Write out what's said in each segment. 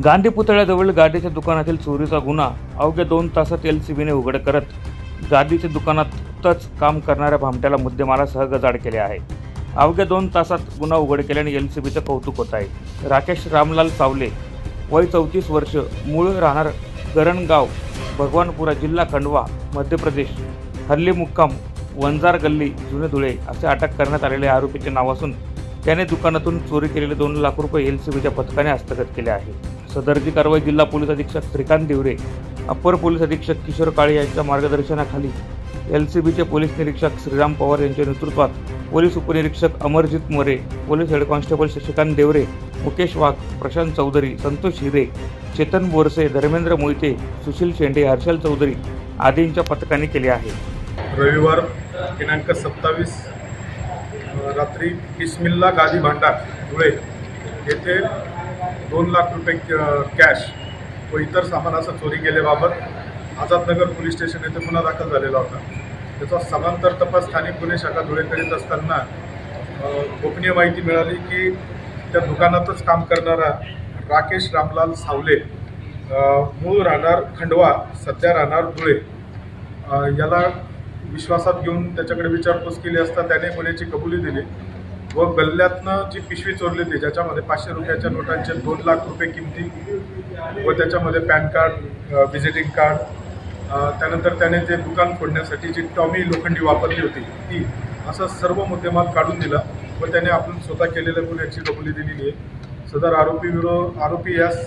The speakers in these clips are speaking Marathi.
गांधी पुतळ्याजवळ गाडीच्या दुकानातील चोरीचा गुन्हा अवघ्या 2 तासात एलसीबीने उघड करत गाडीच्या दुकानातच काम करणाऱ्या भामट्याला मुद्देमालासह गजाआड केले आहे। अवघ्या 2 तासात गुन्हा उघड केल्याने एलसीबीचं कौतुक होत आहे। राकेश रामलाल सावले, वय 34 वर्ष, मूळ राहणार गरणगाव, भगवानपुरा, जिल्हा खंडवा, मध्य प्रदेश, हल्ली मुक्काम वंजार गल्ली, जुने धुळे असे अटक करण्यात आलेले आरोपीचे नाव असून त्याने दुकानातून चोरी केलेले 2 लाख रुपये एलसीबीच्या पथकाने हस्तगत केले आहे। सदरची कारवाई जिल्हा पोलीस अधीक्षक श्रीकांत देवरे, अप्पर पोलीस अधीक्षक किशोर काळे यांच्या मार्गदर्शनाखाली एलसीबीचे पोलीस निरीक्षक श्रीराम पवार यांच्या नेतृत्वात पोलीस उपनिरीक्षक Amarjeet More, police head constable Shashikant Deore, Mukesh Wagh, Prashant Chaudhari, Santosh Hire, Chetan Borse, Dharmendra Mohite, Sushil Shende, Harshal Chaudhari आदींच्या पथकाने केले आहे। रविवार दिनांक 27 रात्री बिस्मिल्ला गादी भांडार धुळे येथे 2 लाख रुपये कॅश व इतर सामानाचा चोरी केल्याबाबत आझादनगर पोलीस स्टेशन येथे गुन्हा दाखल झालेला होता। त्याचा समांतर तपास स्थानिक गुन्हे शाखा धुळे करीत असताना गोपनीय माहिती मिळाली की त्या दुकानातच काम करणारा राकेश रामलाल सावले, मूळ राहणार खंडवा, सध्या राहणार धुळे, याला विश्वासात घेऊन त्याच्याकडे विचारपूस केली असता त्याने गुन्ह्याची कबुली दिली व गल्ल्यातनं जी पिशवी चोरली होती ज्याच्यामध्ये 500 रुपयाच्या नोटांचे 2 लाख रुपये किमती व त्याच्यामध्ये पॅन कार्ड, व्हिजिटिंग कार्ड, त्यानंतर त्याने ते दुकान फोडण्यासाठी जी टॉमी लोखंडी वापरली होती ती, असा सर्व मुद्देमाल काढून दिला व त्याने आपण स्वतः केलेल्या गुन्ह्याची कबुली दिलेली आहे। सदर आरोपी यास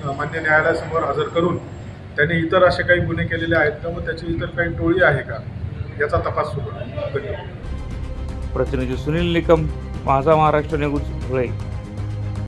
मान्य न्यायालयासमोर हजर करून त्याने इतर असे काही गुन्हे केलेले आहेत का व त्याची इतर काही टोळी आहे का याचा तपास सुरू आहे। प्रतिनिधी सुनील निकम, माझा महाराष्ट्र न्यूज, धुळे।